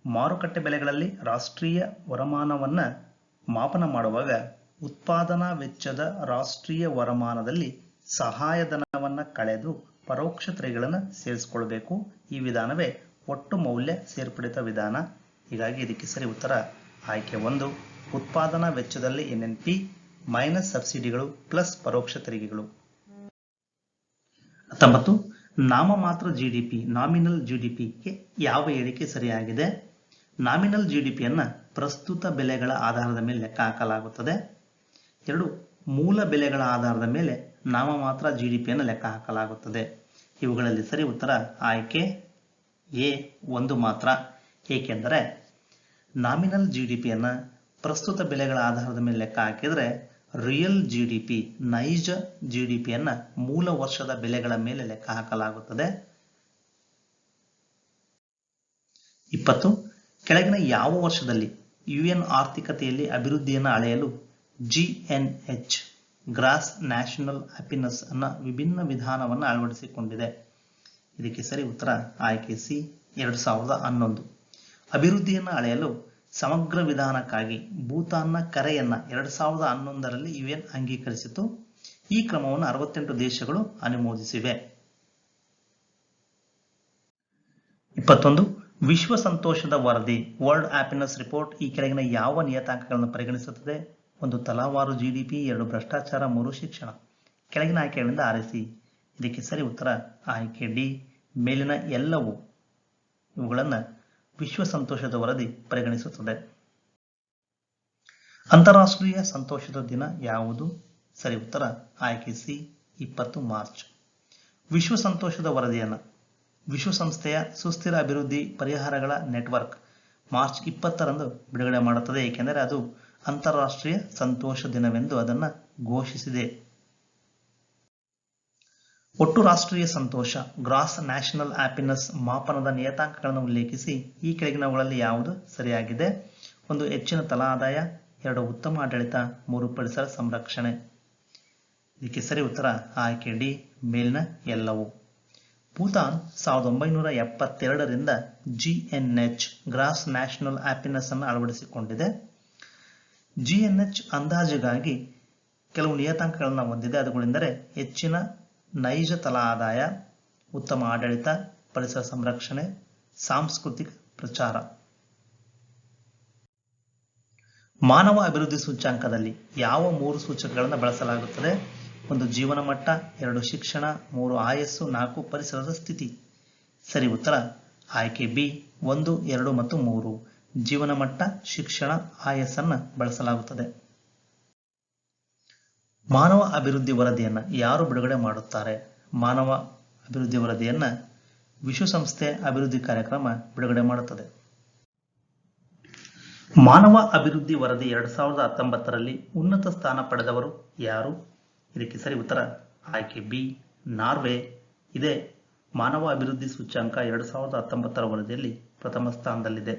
ಮಾರುಕಟ್ಟೆ ಬೆಲೆಗಳಲ್ಲಿ ರಾಷ್ಟ್ರೀಯ ವರಮಾನವನ್ನು ಮಾಪನ ಮಾಡುವಾಗ ಉತ್ಪಾದನಾ ವೆಚ್ಚದ ರಾಷ್ಟ್ರೀಯ ವರಮಾನದಲ್ಲಿ ಸಹಾಯಧನವನ್ನು ಕಳೆದು ಪರೋಕ್ಷ ತೆರಿಗೆಗಳನ್ನು ಸೇರಿಸಿಕೊಳ್ಳಬೇಕು. ಈ ವಿಧಾನವೇ ಒಟ್ಟು ಮೌಲ್ಯ ಸೇರ್ಪಡಿತ ವಿಧಾನ. ಹೀಗಾಗಿ ಇದಕ್ಕೆ ಸರಿ ಉತ್ತರ ಆಯ್ಕೆ 1 ಉತ್ಪಾದನಾ ವೆಚ್ಚದಲ್ಲಿ NNP ಮೈನಸ್ ಸಬ್ಸಿಡಿಗಳು ಪ್ಲಸ್ ಪರೋಕ್ಷ ತೆರಿಗೆಗಳು. 19. ನಾಮಮಾತ್ರ GDP ನಾಮಿನಲ್ GDPಗೆ ಯಾವ ಹೇಳಿಕೆ ಸರಿಯಾಗಿದೆ? ನಾಮಿನಲ್ GDPಯನ್ನು ಪ್ರಸ್ತುತ ಬೆಲೆಗಳ ಆಧಾರದ ಮೇಲೆ ಲೆಕ್ಕ ಹಾಕಲಾಗುತ್ತದೆ. 2. ಮೂಲ ಬೆಲೆಗಳ ಆಧಾರದ ಮೇಲೆ ನಾಮಮಾತ್ರ GDPಯನ್ನು ಲೆಕ್ಕ ಹಾಕಲಾಗುತ್ತದೆ. ಇವುಗಳಲ್ಲಿ ಸರಿ ಉತ್ತರ ಆಯ್ಕೆ ಎ ಒಂದು ಮಾತ್ರ, ಏಕೆಂದರೆ ನಾಮಿನಲ್ GDPಯನ್ನು ಪ್ರಸ್ತುತ ಬೆಲೆಗಳ ಆಧಾರದ ಮೇಲೆ ಲೆಕ್ಕ ಹಾಕಿದರೆ ರಿಯಲ್ GDP ನೈಜ GDPಯನ್ನು ಮೂಲ ವರ್ಷದ ಬೆಲೆಗಳ ಮೇಲೆ ಲೆಕ್ಕ ಹಾಕಲಾಗುತ್ತದೆ. 20. ಕೆಳಗಿನ ಯಾವ ವರ್ಷದಲ್ಲಿ UN ಆರ್ಥಿಕತೆಯಲ್ಲಿ ಅಭಿವೃದ್ಧಿಯನ್ನು ಅಳೆಯಲು GNH ಗ್ರಾಸ್ ನ್ಯಾಷನಲ್ ಹ್ಯಾಪಿನೆಸ್ ಅನ್ನ ವಿಭಿನ್ನ ವಿಧಾನವನ್ನು ಅಳವಡಿಸಿಕೊಂಡಿದೆ? ಇದಕ್ಕೆ ಸರಿ ಉತ್ತರ ಆಯ್ಕೆ ಸಿ 2011. ಅಭಿವೃದ್ಧಿಯನ್ನು ಅಳೆಯಲು ಸಮಗ್ರ ವಿಧಾನಕ್ಕಾಗಿ ಭೂತಾನ್ನ ಕರೆಯನ್ನು 2011ರಲ್ಲಿ UN ಅಂಗೀಕರಿಸಿತು. ಈ ಕ್ರಮವನ್ನು 68 ದೇಶಗಳು ಅನುಮೋದಿಸಿವೆ. 21. ವಿಶ್ವ ಸಂತೋಷದ ವರದಿ ವರ್ಲ್ಡ್ ಹ್ಯಾಪಿನೆಸ್ ರಿಪೋರ್ಟ್ ಈ ಕೆಳಗಿನ ಯಾವ ನಿಯತಾಂಕಗಳನ್ನು ಪರಿಗಣಿಸುತ್ತದೆ? 1 ತಲಾವಾರು GDP, 2 ಭ್ರಷ್ಟಾಚಾರ, 3 ಶಿಕ್ಷಣ. ಕೆಳಗಿನ ಆಯ್ಕೆಗಳಿಂದ ಆರಿಸಿ. ಇದಕ್ಕೆ ಸರಿ ಉತ್ತರ ಆಯ್ಕೆ ಡಿ ಮೇಲಿನ ಎಲ್ಲವೂ. ಇವುಗಳನ್ನು ವಿಶ್ವ ಸಂತೋಷದ ವರದಿ ಪರಿಗಣಿಸುತ್ತದೆ. ಅಂತಾರಾಷ್ಟ್ರೀಯ ಸಂತೋಷದ ದಿನ ಯಾವುದು? ಸರಿ ಉತ್ತರ ಆಯ್ಕೆ ಸಿ 20 ಮಾರ್ಚ್. ವಿಶ್ವ ಸಂತೋಷದ ವರದಿಯನ್ನು ವಿಶ್ವಸಂಸ್ಥೆಯ ಸುಸ್ಥಿರ ಅಭಿವೃದ್ಧಿ ಪರಿಹಾರಗಳ ನೆಟ್ವರ್ಕ್ ಮಾರ್ಚ್ 20ರಂದು ಬಿಡುಗಡೆ ಮಾಡುತ್ತದೆ, ಏಕೆಂದರೆ ಅದು ಅಂತಾರಾಷ್ಟ್ರೀಯ ಸಂತೋಷ ದಿನವೆಂದು ಅದನ್ನು ಘೋಷಿಸಿದೆ. ಒಟ್ಟು ರಾಷ್ಟ್ರೀಯ ಸಂತೋಷ ಗ್ರಾಸ್ ನ್ಯಾಷನಲ್ ಹ್ಯಾಪಿನೆಸ್ ಮಾಪನದ ನಿಯತಾಂಕಗಳನ್ನು ಉಲ್ಲೇಖಿಸಿ ಈ ಕೆಳಗಿನವುಗಳಲ್ಲಿ ಯಾವುದು ಸರಿಯಾಗಿದೆ? 1. ಹೆಚ್ಚಿನ ತಲಾ ಆದಾಯ. 2. ಉತ್ತಮ ಆಡಳಿತ. 3. ಪರಿಸರ ಸಂರಕ್ಷಣೆ. ಇದಕ್ಕೆ ಸರಿ ಉತ್ತರ ಆಯ್ಕೆ ಡಿ, ಮೇಲಿನ ಎಲ್ಲವೂ. ಭೂತಾನ್ 1972ರಿಂದ GNH ಗ್ರಾಸ್ ನ್ಯಾಷನಲ್ ಹ್ಯಾಪಿನೆಸ್ ಅನ್ನು ಅಳವಡಿಸಿಕೊಂಡಿದೆ. GNH ಅಂದಾಜಿಗಾಗಿ ಕೆಲವು ನಿಯತಾಂಕಗಳನ್ನು ಹೊಂದಿದೆ. ಅವುಗಳೆಂದರೆ ಹೆಚ್ಚಿನ ನೈಜ ತಲಾ ಆದಾಯ, ಉತ್ತಮ ಆಡಳಿತ, ಪರಿಸರ ಸಂರಕ್ಷಣೆ, ಸಾಂಸ್ಕೃತಿಕ ಪ್ರಚಾರ. ಮಾನವ ಅಭಿವೃದ್ಧಿ ಸೂಚ್ಯಂಕದಲ್ಲಿ ಯಾವ 3 ಸೂಚಕಗಳನ್ನು ಬಳಸಲಾಗುತ್ತದೆ? 1. ಜೀವನ ಮಟ್ಟ. 2. ಶಿಕ್ಷಣ. 3. ಆಯಸ್ಸು. 4. ಪರಿಸರದ ಸ್ಥಿತಿ. ಸರಿ ಉತ್ತರ ಆಯ್ಕೆ ಬಿ, 1, 2 ಮತ್ತು 3. ಜೀವನ ಮಟ್ಟ, ಶಿಕ್ಷಣ, ಆಯಸ್ಸನ್ನು ಬಳಸಲಾಗುತ್ತದೆ. ಮಾನವ ಅಭಿವೃದ್ಧಿ ವರದಿಯನ್ನು ಯಾರು ಬಿಡುಗಡೆ ಮಾಡುತ್ತಾರೆ? ಮಾನವ ಅಭಿವೃದ್ಧಿ ವರದಿಯನ್ನು ವಿಶ್ವಸಂಸ್ಥೆ ಅಭಿವೃದ್ಧಿ ಕಾರ್ಯಕ್ರಮ ಬಿಡುಗಡೆ ಮಾಡುತ್ತದೆ. ಮಾನವ ಅಭಿವೃದ್ಧಿ ವರದಿ 2019ರಲ್ಲಿ ಉನ್ನತ ಸ್ಥಾನ ಪಡೆದವರು ಯಾರು? ಇದಕ್ಕೆ ಸರಿ ಉತ್ತರ ಆಯ್ಕೆ ಬಿ, ನಾರ್ವೆ. ಇದೇ ಮಾನವ ಅಭಿವೃದ್ಧಿ ಸೂಚ್ಯಂಕ 2019ರ ವರದಿಯಲ್ಲಿ ಪ್ರಥಮ ಸ್ಥಾನದಲ್ಲಿದೆ.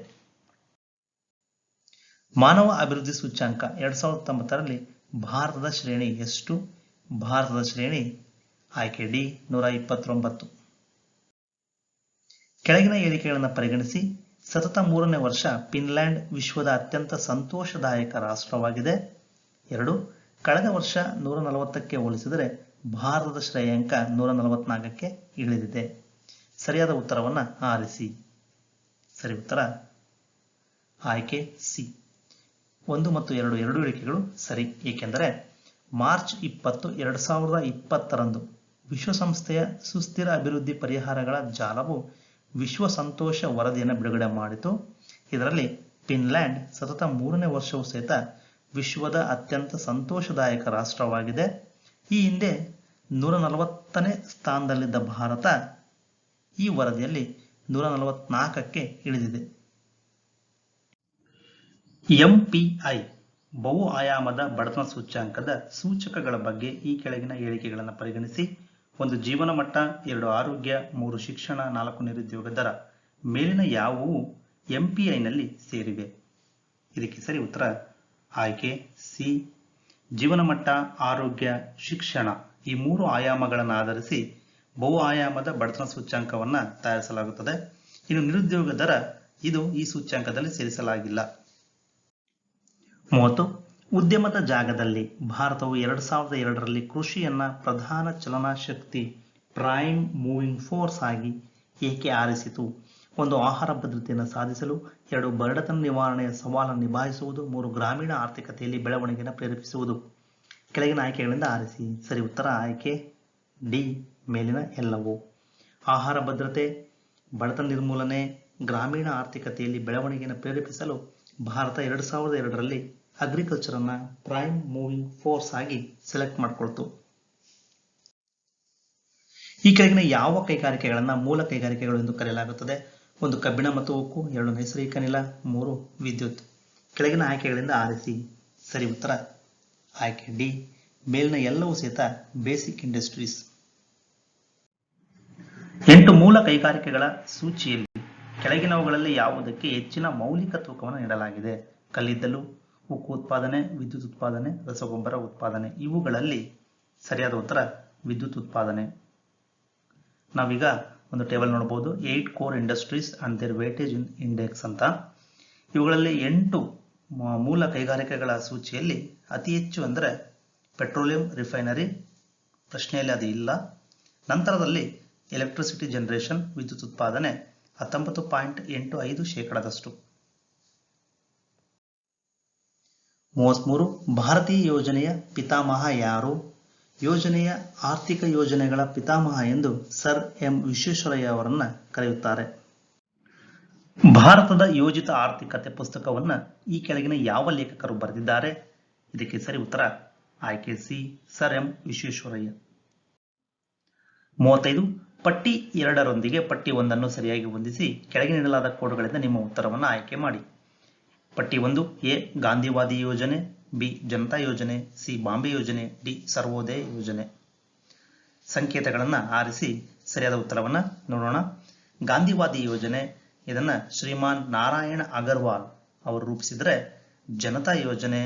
ಮಾನವ ಅಭಿವೃದ್ಧಿ ಸೂಚ್ಯಂಕ 2019ರಲ್ಲಿ ಭಾರತದ ಶ್ರೇಣಿ ಎಷ್ಟು? ಭಾರತದ ಶ್ರೇಣಿ ಆಯ್ಕೆ ಡಿ, 129. ಕೆಳಗಿನ ಹೇಳಿಕೆಗಳನ್ನು ಪರಿಗಣಿಸಿ. ಸತತ 3ನೇ ವರ್ಷ ಫಿನ್ಲ್ಯಾಂಡ್ ವಿಶ್ವದ ಅತ್ಯಂತ ಸಂತೋಷದಾಯಕ ರಾಷ್ಟ್ರವಾಗಿದೆ. 2. ಕಳೆದ ವರ್ಷ 140ಕ್ಕೆ ಹೋಲಿಸಿದರೆ ಭಾರತದ ಶ್ರೇಯಾಂಕ 144ಕ್ಕೆ ಇಳಿದಿದೆ. ಸರಿಯಾದ ಉತ್ತರವನ್ನು ಆರಿಸಿ. ಸರಿ ಉತ್ತರ ಆಯ್ಕೆ ಸಿ, 1 ಮತ್ತು 2 ಎರಡೂ ಹೇಳಿಕೆಗಳು ಸರಿ. ಏಕೆಂದರೆ ಮಾರ್ಚ್ 20, 2020ರಂದು ವಿಶ್ವಸಂಸ್ಥೆಯ ಸುಸ್ಥಿರ ಅಭಿವೃದ್ಧಿ ಪರಿಹಾರಗಳ ಜಾಲವು ವಿಶ್ವ ಸಂತೋಷ ವರದಿಯನ್ನು ಬಿಡುಗಡೆ ಮಾಡಿತು. ಇದರಲ್ಲಿ ಫಿನ್ಲ್ಯಾಂಡ್ ಸತತ 3ನೇ ವರ್ಷವೂ ಸಹಿತ ವಿಶ್ವದ ಅತ್ಯಂತ ಸಂತೋಷದಾಯಕ ರಾಷ್ಟ್ರವಾಗಿದೆ. ಈ ಹಿಂದೆ 140ನೇ ಸ್ಥಾನದಲ್ಲಿದ್ದ ಭಾರತ ಈ ವರದಿಯಲ್ಲಿ 144ಕ್ಕೆ ಇಳಿದಿದೆ. MPI ಬಹು ಆಯಾಮದ ಬಡತನ ಸೂಚ್ಯಂಕದ ಸೂಚಕಗಳ ಬಗ್ಗೆ ಈ ಕೆಳಗಿನ ಹೇಳಿಕೆಗಳನ್ನು ಪರಿಗಣಿಸಿ. 1. ಜೀವನ ಮಟ್ಟ. 2. ಆರೋಗ್ಯ. 3. ಶಿಕ್ಷಣ. 4. ನಿರುದ್ಯೋಗ ದರ. ಮೇಲಿನ ಯಾವುವು MPIನಲ್ಲಿ ಸೇರಿವೆ? ಇದಕ್ಕೆ ಸರಿ ಉತ್ತರ ಆಯ್ಕೆ ಸಿ, ಜೀವನ ಮಟ್ಟ, ಆರೋಗ್ಯ, ಶಿಕ್ಷಣ ಈ 3 ಆಯಾಮಗಳನ್ನು ಆಧರಿಸಿ ಬಹು ಆಯಾಮದ ಬಡತನ ಸೂಚ್ಯಂಕವನ್ನು ತಯಾರಿಸಲಾಗುತ್ತದೆ. ಇನ್ನು ನಿರುದ್ಯೋಗ ದರ ಇದು ಈ ಸೂಚ್ಯಂಕದಲ್ಲಿ ಸೇರಿಸಲಾಗಿಲ್ಲ. 30. ಉದ್ಯಮದ ಜಾಗದಲ್ಲಿ ಭಾರತವು 2002ರಲ್ಲಿ ಕೃಷಿಯನ್ನ ಪ್ರಧಾನ ಚಲನಶಕ್ತಿ ಪ್ರೈಮ್ ಮೂವಿಂಗ್ ಫೋರ್ಸ್ ಆಗಿ ಏಕೆ ಆರಿಸಿತು? 1. ಆಹಾರ ಭದ್ರತೆಯನ್ನು ಸಾಧಿಸಲು. 2. ಬಡತನ ನಿವಾರಣೆಯ ಸವಾಲನ್ನು ನಿಭಾಯಿಸುವುದು. 3. ಗ್ರಾಮೀಣ ಆರ್ಥಿಕತೆಯಲ್ಲಿ ಬೆಳವಣಿಗೆಯನ್ನು ಪ್ರೇರೇಪಿಸುವುದು. ಕೆಳಗಿನ ಆಯ್ಕೆಗಳಿಂದ ಆರಿಸಿ. ಸರಿ ಉತ್ತರ ಆಯ್ಕೆ ಡಿ, ಮೇಲಿನ ಎಲ್ಲವೂ. ಆಹಾರ ಭದ್ರತೆ, ಬಡತನ ನಿರ್ಮೂಲನೆ, ಗ್ರಾಮೀಣ ಆರ್ಥಿಕತೆಯಲ್ಲಿ ಬೆಳವಣಿಗೆಯನ್ನು ಪ್ರೇರೇಪಿಸಲು ಭಾರತ 2002ರಲ್ಲಿ ಅಗ್ರಿಕಲ್ಚರ್ ಅನ್ನ ಪ್ರೈಮ್ ಮೂವಿಂಗ್ ಫೋರ್ಸ್ ಆಗಿ ಸೆಲೆಕ್ಟ್ ಮಾಡಿಕೊಳ್ತು. ಈ ಕೆಳಗಿನ ಯಾವ ಕೈಗಾರಿಕೆಗಳನ್ನ ಮೂಲ ಕೈಗಾರಿಕೆಗಳು ಎಂದು ಕರೆಯಲಾಗುತ್ತದೆ? 1. ಕಬ್ಬಿಣ ಮತ್ತು ಉಕ್ಕು. 2. ನೈಸರ್ಗಿಕ ಅನಿಲ. 3. ವಿದ್ಯುತ್. ಕೆಳಗಿನ ಆಯ್ಕೆಗಳಿಂದ ಆರಿಸಿ. ಸರಿ ಉತ್ತರ ಆಯ್ಕೆ ಡಿ, ಮೇಲಿನ ಎಲ್ಲವೂ ಸಹಿತ ಬೇಸಿಕ್ ಇಂಡಸ್ಟ್ರೀಸ್. 8 ಮೂಲ ಕೈಗಾರಿಕೆಗಳ ಸೂಚಿಯಲ್ಲಿ ಕೆಳಗಿನವುಗಳಲ್ಲಿ ಯಾವುದಕ್ಕೆ ಹೆಚ್ಚಿನ ಮೌಲಿಕ ತೂಕವನ್ನು ನೀಡಲಾಗಿದೆ? ಕಲ್ಲಿದ್ದಲು, ಉಕ್ಕು ಉತ್ಪಾದನೆ, ವಿದ್ಯುತ್ ಉತ್ಪಾದನೆ, ರಸಗೊಬ್ಬರ ಉತ್ಪಾದನೆ. ಇವುಗಳಲ್ಲಿ ಸರಿಯಾದ ಉತ್ತರ ವಿದ್ಯುತ್ ಉತ್ಪಾದನೆ. ನಾವೀಗ ಒಂದು ಟೇಬಲ್ ನೋಡಬಹುದು, 8 core industries and their weightage in index ಅಂತ. ಇವುಗಳಲ್ಲಿ 8 ಮೂಲ ಕೈಗಾರಿಕೆಗಳ ಸೂಚಿಯಲ್ಲಿ ಅತಿ ಹೆಚ್ಚು ಅಂದರೆ ಪೆಟ್ರೋಲಿಯಂ ರಿಫೈನರಿ, ಪ್ರಶ್ನೆಯಲ್ಲಿ ಅದು ಇಲ್ಲ. ನಂತರದಲ್ಲಿ ಎಲೆಕ್ಟ್ರಿಸಿಟಿ ಜನರೇಷನ್, ವಿದ್ಯುತ್ ಉತ್ಪಾದನೆ 19.85%. 33. ಭಾರತೀಯ ಯೋಜನೆಯ ಪಿತಾಮಹ ಯಾರು? ಯೋಜನೆಯ ಆರ್ಥಿಕ ಯೋಜನೆಗಳ ಪಿತಾಮಹ ಎಂದು ಸರ್ ಎಂ ವಿಶ್ವೇಶ್ವರಯ್ಯ ಅವರನ್ನ ಕರೆಯುತ್ತಾರೆ. ಭಾರತದ ಯೋಜಿತ ಆರ್ಥಿಕತೆ ಪುಸ್ತಕವನ್ನು ಈ ಕೆಳಗಿನ ಯಾವ ಲೇಖಕರು ಬರೆದಿದ್ದಾರೆ? ಇದಕ್ಕೆ ಸರಿ ಉತ್ತರ ಆಯ್ಕೆ ಸಿ, ಸರ್ ಎಂ ವಿಶ್ವೇಶ್ವರಯ್ಯ. 35. ಪಟ್ಟಿ 2ರೊಂದಿಗೆ ಪಟ್ಟಿ 1ಅನ್ನು ಸರಿಯಾಗಿ ಹೊಂದಿಸಿ ಕೆಳಗೆ ನೀಡಲಾದ ಕೋಡ್ಗಳಿಂದ ನಿಮ್ಮ ಉತ್ತರವನ್ನು ಆಯ್ಕೆ ಮಾಡಿ. ಪಟ್ಟಿ 1 ಎ ಗಾಂಧಿವಾದಿ ಯೋಜನೆ, ಬಿ ಜನತಾ ಯೋಜನೆ, ಸಿ ಬಾಂಬೆ ಯೋಜನೆ, ಡಿ ಸರ್ವೋದಯ ಯೋಜನೆ. ಸಂಕೇತಗಳನ್ನು ಆರಿಸಿ ಸರಿಯಾದ ಉತ್ತರವನ್ನು ನೋಡೋಣ. ಗಾಂಧಿವಾದಿ ಯೋಜನೆ, ಇದನ್ನು ಶ್ರೀಮಾನ್ ನಾರಾಯಣ ಅಗರ್ವಾಲ್ ಅವರು ರೂಪಿಸಿದರೆ. ಜನತಾ ಯೋಜನೆ,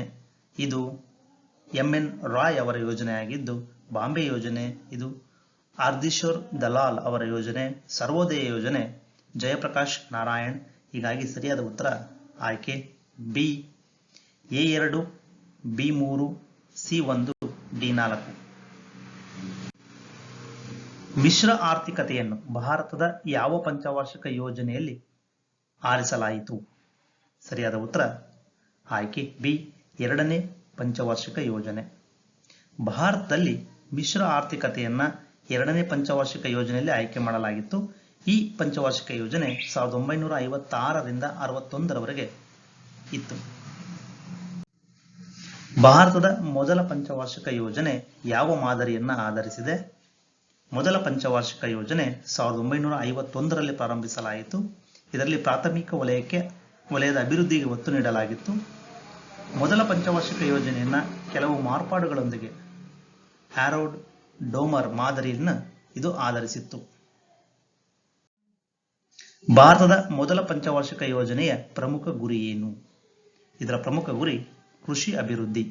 ಇದು ಎನ್ ರಾಯ್ ಅವರ ಯೋಜನೆಯಾಗಿದ್ದು. ಬಾಂಬೆ ಯೋಜನೆ, ಇದು ಆರ್ದಿಶೋರ್ ದಲಾಲ್ ಅವರ ಯೋಜನೆ. ಸರ್ವೋದಯ ಯೋಜನೆ ಜಯಪ್ರಕಾಶ್ ನಾರಾಯಣ್. ಹೀಗಾಗಿ ಸರಿಯಾದ ಉತ್ತರ ಆಯ್ಕೆ B, A2, B3, C1, D4. ಮಿಶ್ರ ಆರ್ಥಿಕತೆಯನ್ನು ಭಾರತದ ಯಾವ ಪಂಚವಾರ್ಷಿಕ ಯೋಜನೆಯಲ್ಲಿ ಆರಿಸಲಾಯಿತು? ಸರಿಯಾದ ಉತ್ತರ ಆಯ್ಕೆ ಬಿ, 2ನೇ ಪಂಚವಾರ್ಷಿಕ ಯೋಜನೆ. ಭಾರತದಲ್ಲಿ ಮಿಶ್ರ ಆರ್ಥಿಕತೆಯನ್ನ 2ನೇ ಪಂಚವಾರ್ಷಿಕ ಯೋಜನೆಯಲ್ಲಿ ಆಯ್ಕೆ ಮಾಡಲಾಗಿತ್ತು. ಈ ಪಂಚವಾರ್ಷಿಕ ಯೋಜನೆ 1956ರಿಂದ 61ರವರೆಗೆ ಇತ್ತು. ಭಾರತದ ಮೊದಲ ಪಂಚವಾರ್ಷಿಕ ಯೋಜನೆ ಯಾವ ಮಾದರಿಯನ್ನ ಆಧರಿಸಿದೆ? ಮೊದಲ ಪಂಚವಾರ್ಷಿಕ ಯೋಜನೆ 1951ರಲ್ಲಿ ಪ್ರಾರಂಭಿಸಲಾಯಿತು. ಇದರಲ್ಲಿ ಪ್ರಾಥಮಿಕ ವಲಯದ ಅಭಿವೃದ್ಧಿಗೆ ಒತ್ತು ನೀಡಲಾಗಿತ್ತು. ಮೊದಲ ಪಂಚವಾರ್ಷಿಕ ಯೋಜನೆಯನ್ನ ಕೆಲವು ಮಾರ್ಪಾಡುಗಳೊಂದಿಗೆ ಹ್ಯಾರೋಲ್ಡ್ ಡೋಮರ್ ಮಾದರಿಯನ್ನು ಇದು ಆಧರಿಸಿತ್ತು. ಭಾರತದ ಮೊದಲ ಪಂಚವಾರ್ಷಿಕ ಯೋಜನೆಯ ಪ್ರಮುಖ ಗುರಿ ಏನು? ಇದರ ಪ್ರಮುಖ ಗುರಿ ಕೃಷಿ ಅಭಿವೃದ್ಧಿ.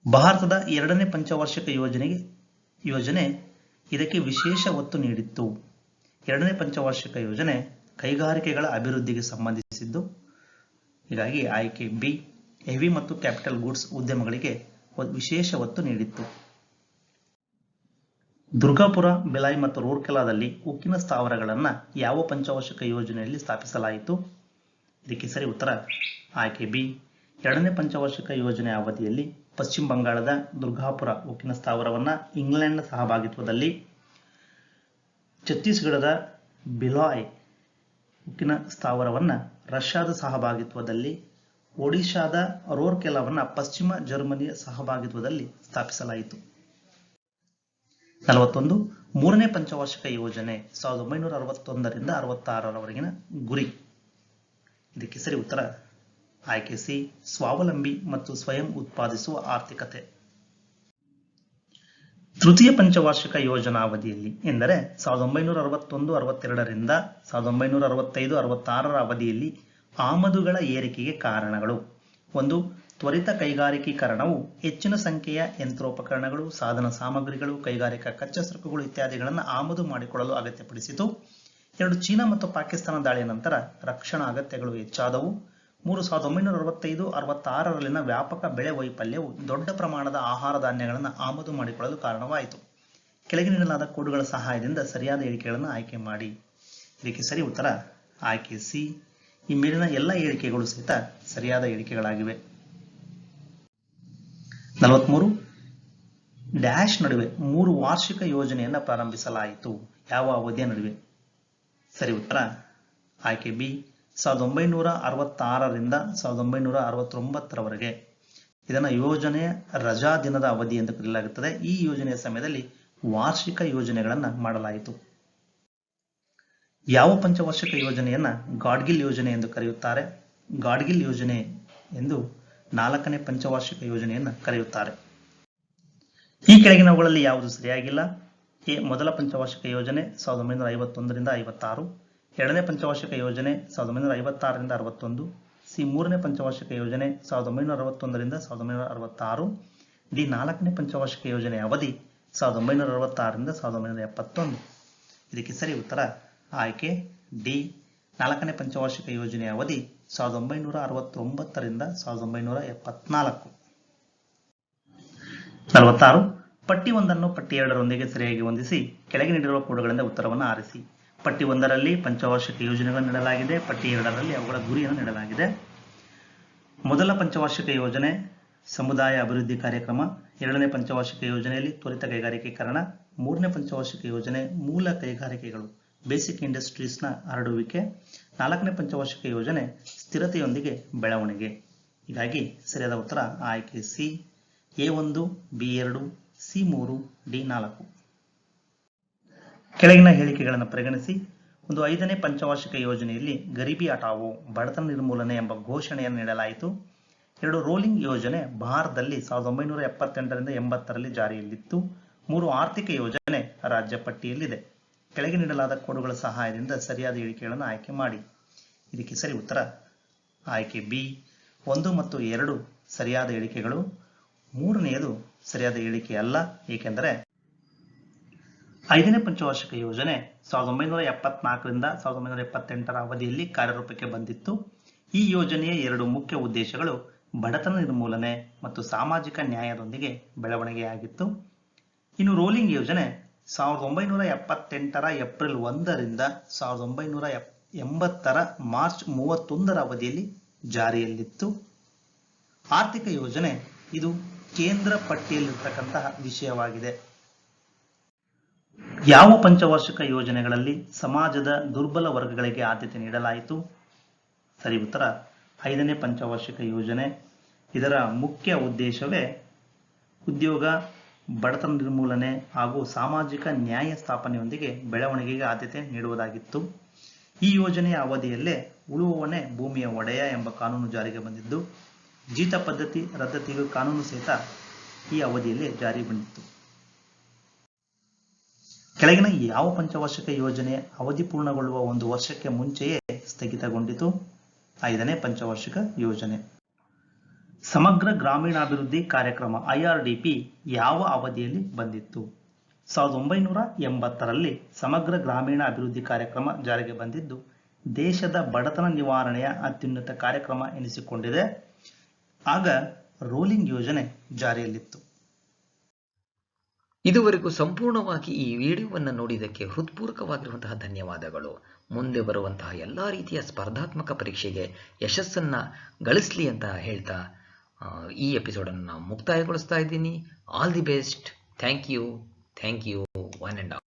ಭಾರತದ 2ನೇ ಪಂಚವಾರ್ಷಿಕ ಯೋಜನೆ ಇದಕ್ಕೆ ವಿಶೇಷ ಒತ್ತು ನೀಡಿತ್ತು. 2ನೇ ಪಂಚವಾರ್ಷಿಕ ಯೋಜನೆ ಕೈಗಾರಿಕೆಗಳ ಅಭಿವೃದ್ಧಿಗೆ ಸಂಬಂಧಿಸಿದ್ದು. ಹೀಗಾಗಿ ಆಯ್ಕೆ ಬಿ, ಹೆವಿ ಮತ್ತು ಕ್ಯಾಪಿಟಲ್ ಗೂಡ್ಸ್ ಉದ್ಯಮಗಳಿಗೆ ವಿಶೇಷ ಒತ್ತು ನೀಡಿತ್ತು. ದುರ್ಗಾಪುರ, ಭಿಲಾಯಿ ಮತ್ತು ರೂರ್ಕೆಲಾದಲ್ಲಿ ಉಕ್ಕಿನ ಸ್ಥಾವರಗಳನ್ನು ಯಾವ ಪಂಚವಾರ್ಷಿಕ ಯೋಜನೆಯಲ್ಲಿ ಸ್ಥಾಪಿಸಲಾಯಿತು? ಇದಕ್ಕೆ ಸರಿ ಉತ್ತರ ಆಯ್ಕೆ ಬಿ, 2ನೇ ಪಂಚವಾರ್ಷಿಕ ಯೋಜನೆಯ ಅವಧಿಯಲ್ಲಿ ಪಶ್ಚಿಮ ಬಂಗಾಳದ ದುರ್ಗಾಪುರ ಉಕ್ಕಿನ ಸ್ಥಾವರವನ್ನು ಇಂಗ್ಲೆಂಡ್ನ ಸಹಭಾಗಿತ್ವದಲ್ಲಿ, ಛತ್ತೀಸ್ಗಢದ ಭಿಲಾಯ್ ಉಕ್ಕಿನ ಸ್ಥಾವರವನ್ನು ರಷ್ಯಾದ ಸಹಭಾಗಿತ್ವದಲ್ಲಿ, ಒಡಿಶಾದ ರೂರ್ಕೆಲಾವನ್ನು ಪಶ್ಚಿಮ ಜರ್ಮನಿಯ ಸಹಭಾಗಿತ್ವದಲ್ಲಿ ಸ್ಥಾಪಿಸಲಾಯಿತು. 41. 3ನೇ ಪಂಚವಾರ್ಷಿಕ ಯೋಜನೆ 1961ರಿಂದ 66ರವರೆಗಿನ ಗುರಿ. ಇದಕ್ಕೆ ಸರಿ ಉತ್ತರ ಆಯ್ಕೆ ಸಿ, ಸ್ವಾವಲಂಬಿ ಮತ್ತು ಸ್ವಯಂ ಉತ್ಪಾದಿಸುವ ಆರ್ಥಿಕತೆ. ತೃತೀಯ ಪಂಚವಾರ್ಷಿಕ ಯೋಜನಾವಧಿಯಲ್ಲಿ ಎಂದರೆ 1961-62ರಿಂದ 1965-66ರ ಅವಧಿಯಲ್ಲಿ ಆಮದುಗಳ ಏರಿಕೆಗೆ ಕಾರಣಗಳು. 1. ತ್ವರಿತ ಕೈಗಾರಿಕೀಕರಣವು ಹೆಚ್ಚಿನ ಸಂಖ್ಯೆಯ ಯಂತ್ರೋಪಕರಣಗಳು, ಸಾಧನ ಸಾಮಗ್ರಿಗಳು, ಕೈಗಾರಿಕಾ ಕಚ್ಚಾ ಸರಕುಗಳು ಇತ್ಯಾದಿಗಳನ್ನು ಆಮದು ಮಾಡಿಕೊಳ್ಳಲು ಅಗತ್ಯಪಡಿಸಿತು. 2. ಚೀನಾ ಮತ್ತು ಪಾಕಿಸ್ತಾನ ದಾಳಿಯ ನಂತರ ರಕ್ಷಣಾ ಅಗತ್ಯಗಳು ಹೆಚ್ಚಾದವು. 3. 1965-66ರಲ್ಲಿನ ವ್ಯಾಪಕ ಬೆಳೆ ವೈಫಲ್ಯವು ದೊಡ್ಡ ಪ್ರಮಾಣದ ಆಹಾರ ಧಾನ್ಯಗಳನ್ನು ಆಮದು ಮಾಡಿಕೊಳ್ಳಲು ಕಾರಣವಾಯಿತು. ಕೆಳಗೆ ನೀಡಲಾದ ಕೋಡ್ಗಳ ಸಹಾಯದಿಂದ ಸರಿಯಾದ ಹೇಳಿಕೆಗಳನ್ನು ಆಯ್ಕೆ ಮಾಡಿ. ಇದಕ್ಕೆ ಸರಿ ಉತ್ತರ ಆಯ್ಕೆ ಸಿ. ಈ ಮೇಲಿನ ಎಲ್ಲ ಹೇಳಿಕೆಗಳು ಸಹಿತ ಸರಿಯಾದ ಹೇಳಿಕೆಗಳಾಗಿವೆ. 43. ಡ್ಯಾಶ್ ನಡುವೆ 3 ವಾರ್ಷಿಕ ಯೋಜನೆಯನ್ನು ಪ್ರಾರಂಭಿಸಲಾಯಿತು. ಯಾವ ಅವಧಿಯ ನಡುವೆ? ಸರಿ ಉತ್ತರ ಆಯ್ಕೆ ಬಿ, 1966ರಿಂದ 1969ರವರೆಗೆ. ಇದನ್ನು ಯೋಜನೆಯ ರಜಾ ದಿನದ ಅವಧಿ ಎಂದು ಕರೆಯಲಾಗುತ್ತದೆ. ಈ ಯೋಜನೆಯ ಸಮಯದಲ್ಲಿ ವಾರ್ಷಿಕ ಯೋಜನೆಗಳನ್ನು ಮಾಡಲಾಯಿತು. ಯಾವ ಪಂಚವಾರ್ಷಿಕ ಯೋಜನೆಯನ್ನ ಗಾಡ್ಗಿಲ್ ಯೋಜನೆ ಎಂದು ಕರೆಯುತ್ತಾರೆ? ಗಾಡ್ಗಿಲ್ ಯೋಜನೆ ಎಂದು 4ನೇ ಪಂಚವಾರ್ಷಿಕ ಯೋಜನೆಯನ್ನು ಕರೆಯುತ್ತಾರೆ. ಈ ಕೆಳಗಿನವುಗಳಲ್ಲಿ ಯಾವುದು ಸರಿಯಾಗಿಲ್ಲ? ಎ. ಮೊದಲ ಪಂಚವಾರ್ಷಿಕ ಯೋಜನೆ 1951ರಿಂದ 56. 2ನೇ ಪಂಚವಾರ್ಷಿಕ ಯೋಜನೆ 1956ರಿಂದ 61. ಸಿ. 3ನೇ ಪಂಚವಾರ್ಷಿಕ ಯೋಜನೆ 1961ರಿಂದ 1966. ಡಿ. 4ನೇ ಪಂಚವಾರ್ಷಿಕ ಯೋಜನೆಯ ಅವಧಿ 1966ರಿಂದ 1971. ಇದಕ್ಕೆ ಸರಿ ಉತ್ತರ ಆಯ್ಕೆ ಡಿ. 4ನೇ ಪಂಚವಾರ್ಷಿಕ ಯೋಜನೆಯ ಅವಧಿ 1969ರಿಂದ 1974. 46. ಪಟ್ಟಿ 1ನ್ನು ಪಟ್ಟಿ 2ರೊಂದಿಗೆ ಸರಿಯಾಗಿ ಹೊಂದಿಸಿ ಕೆಳಗೆ ನೀಡಿರುವ ಕೋಡ್ಗಳಿಂದ ಉತ್ತರವನ್ನು ಆರಿಸಿ. ಪಟ್ಟಿ 1ರಲ್ಲಿ ಪಂಚವಾರ್ಷಿಕ ಯೋಜನೆಗಳನ್ನು ನೀಡಲಾಗಿದೆ. ಪಟ್ಟಿ 2ರಲ್ಲಿ ಅವುಗಳ ಗುರಿಯನ್ನು ನೀಡಲಾಗಿದೆ. ಮೊದಲ ಪಂಚವಾರ್ಷಿಕ ಯೋಜನೆ ಸಮುದಾಯ ಅಭಿವೃದ್ಧಿ ಕಾರ್ಯಕ್ರಮ. 2ನೇ ಪಂಚವಾರ್ಷಿಕ ಯೋಜನೆಯಲ್ಲಿ ತ್ವರಿತ ಕೈಗಾರಿಕೀಕರಣ. 3ನೇ ಪಂಚವಾರ್ಷಿಕ ಯೋಜನೆ ಮೂಲ ಕೈಗಾರಿಕೆಗಳು, ಬೇಸಿಕ್ ಇಂಡಸ್ಟ್ರೀಸ್ನ ಹರಡುವಿಕೆ. 4ನೇ ಪಂಚವಾರ್ಷಿಕ ಯೋಜನೆ ಸ್ಥಿರತೆಯೊಂದಿಗೆ ಬೆಳವಣಿಗೆ. ಹೀಗಾಗಿ ಸರಿಯಾದ ಉತ್ತರ ಆಯ್ಕೆ C, A1, B2, C3, D4. ಕೆಳಗಿನ ಹೇಳಿಕೆಗಳನ್ನು ಪರಿಗಣಿಸಿ. 5ನೇ ಪಂಚವಾರ್ಷಿಕ ಯೋಜನೆಯಲ್ಲಿ ಗರೀಬಿ ಹಟಾವೋ, ಬಡತನ ನಿರ್ಮೂಲನೆ ಎಂಬ ಘೋಷಣೆಯನ್ನು ನೀಡಲಾಯಿತು. 2. ರೋಲಿಂಗ್ ಯೋಜನೆ ಭಾರತದಲ್ಲಿ 1978ರಿಂದ 80ರಲ್ಲಿ ಜಾರಿಯಲ್ಲಿತ್ತು. 3 ಆರ್ಥಿಕ ಯೋಜನೆ ರಾಜ್ಯ ಪಟ್ಟಿಯಲ್ಲಿದೆ. ಕೆಳಗೆ ನೀಡಲಾದ ಕೋಡುಗಳ ಸಹಾಯದಿಂದ ಸರಿಯಾದ ಹೇಳಿಕೆಗಳನ್ನು ಆಯ್ಕೆ ಮಾಡಿ. ಇದಕ್ಕೆ ಸರಿ ಉತ್ತರ ಆಯ್ಕೆ ಬಿ. 1 ಮತ್ತು 2 ಸರಿಯಾದ ಹೇಳಿಕೆಗಳು. 3ನೇದು ಸರಿಯಾದ ಹೇಳಿಕೆ ಅಲ್ಲ, ಏಕೆಂದರೆ 5ನೇ ಪಂಚವಾರ್ಷಿಕ ಯೋಜನೆ 1974ರಿಂದ 1978ರ ಅವಧಿಯಲ್ಲಿ ಕಾರ್ಯರೂಪಕ್ಕೆ ಬಂದಿತ್ತು. ಈ ಯೋಜನೆಯ 2 ಮುಖ್ಯ ಉದ್ದೇಶಗಳು ಬಡತನ ನಿರ್ಮೂಲನೆ ಮತ್ತು ಸಾಮಾಜಿಕ ನ್ಯಾಯದೊಂದಿಗೆ ಬೆಳವಣಿಗೆಯಾಗಿತ್ತು. ಇನ್ನು ರೋಲಿಂಗ್ ಯೋಜನೆ 1978ರ ಏಪ್ರಿಲ್ 1ರಿಂದ 1980ರ ಮಾರ್ಚ್ 31ರ ಅವಧಿಯಲ್ಲಿ ಜಾರಿಯಲ್ಲಿತ್ತು. ಆರ್ಥಿಕ ಯೋಜನೆ ಇದು ಕೇಂದ್ರ ಪಟ್ಟಿಯಲ್ಲಿರತಕ್ಕಂತಹ ವಿಷಯವಾಗಿದೆ. ಯಾವ ಪಂಚವಾರ್ಷಿಕ ಯೋಜನೆಗಳಲ್ಲಿ ಸಮಾಜದ ದುರ್ಬಲ ವರ್ಗಗಳಿಗೆ ಆದ್ಯತೆ ನೀಡಲಾಯಿತು? ಸರಿ ಉತ್ತರ 5ನೇ ಪಂಚವಾರ್ಷಿಕ ಯೋಜನೆ. ಇದರ ಮುಖ್ಯ ಉದ್ದೇಶವೇ ಉದ್ಯೋಗ, ಬಡತನ ನಿರ್ಮೂಲನೆ ಹಾಗೂ ಸಾಮಾಜಿಕ ನ್ಯಾಯ ಸ್ಥಾಪನೆಯೊಂದಿಗೆ ಬೆಳವಣಿಗೆಗೆ ಆದ್ಯತೆ ನೀಡುವುದಾಗಿತ್ತು. ಈ ಯೋಜನೆಯ ಅವಧಿಯಲ್ಲೇ ಉಳುವವನೇ ಭೂಮಿಯ ಒಡೆಯ ಎಂಬ ಕಾನೂನು ಜಾರಿಗೆ ಬಂದಿದ್ದು, ಜೀತ ಪದ್ಧತಿ ರದ್ದತಿಗೂ ಕಾನೂನು ಸಹಿತ ಈ ಅವಧಿಯಲ್ಲಿ ಜಾರಿ ಬಂದಿತ್ತು. ಕೆಳಗಿನ ಯಾವ ಪಂಚವಾರ್ಷಿಕ ಯೋಜನೆ ಅವಧಿ ಪೂರ್ಣಗೊಳ್ಳುವ 1 ವರ್ಷಕ್ಕೆ ಮುಂಚೆಯೇ ಸ್ಥಗಿತಗೊಂಡಿತು? 5ನೇ ಪಂಚವಾರ್ಷಿಕ ಯೋಜನೆ. ಸಮಗ್ರ ಗ್ರಾಮೀಣಾಭಿವೃದ್ಧಿ ಕಾರ್ಯಕ್ರಮ IRDP ಯಾವ ಅವಧಿಯಲ್ಲಿ ಬಂದಿತ್ತು? 1980ರಲ್ಲಿ ಸಮಗ್ರ ಗ್ರಾಮೀಣ ಅಭಿವೃದ್ಧಿ ಕಾರ್ಯಕ್ರಮ ಜಾರಿಗೆ ಬಂದಿದ್ದು, ದೇಶದ ಬಡತನ ನಿವಾರಣೆಯ ಅತ್ಯುನ್ನತ ಕಾರ್ಯಕ್ರಮ ಎನಿಸಿಕೊಂಡಿದೆ. ಆಗ ರೋಲಿಂಗ್ ಯೋಜನೆ ಜಾರಿಯಲ್ಲಿತ್ತು. ಇದುವರೆಗೂ ಸಂಪೂರ್ಣವಾಗಿ ಈ ವಿಡಿಯೋವನ್ನು ನೋಡಿದ್ದಕ್ಕೆ ಹೃತ್ಪೂರ್ವಕವಾಗಿರುವಂತಹ ಧನ್ಯವಾದಗಳು. ಮುಂದೆ ಬರುವಂತಹ ಎಲ್ಲ ರೀತಿಯ ಸ್ಪರ್ಧಾತ್ಮಕ ಪರೀಕ್ಷೆಗೆ ಯಶಸ್ಸನ್ನು ಗಳಿಸಲಿ ಅಂತ ಹೇಳ್ತಾ ಈ ಎಪಿಸೋಡನ್ನು ಮುಕ್ತಾಯಗೊಳಿಸ್ತಾ ಇದ್ದೀನಿ. All the best. Thank you one and all.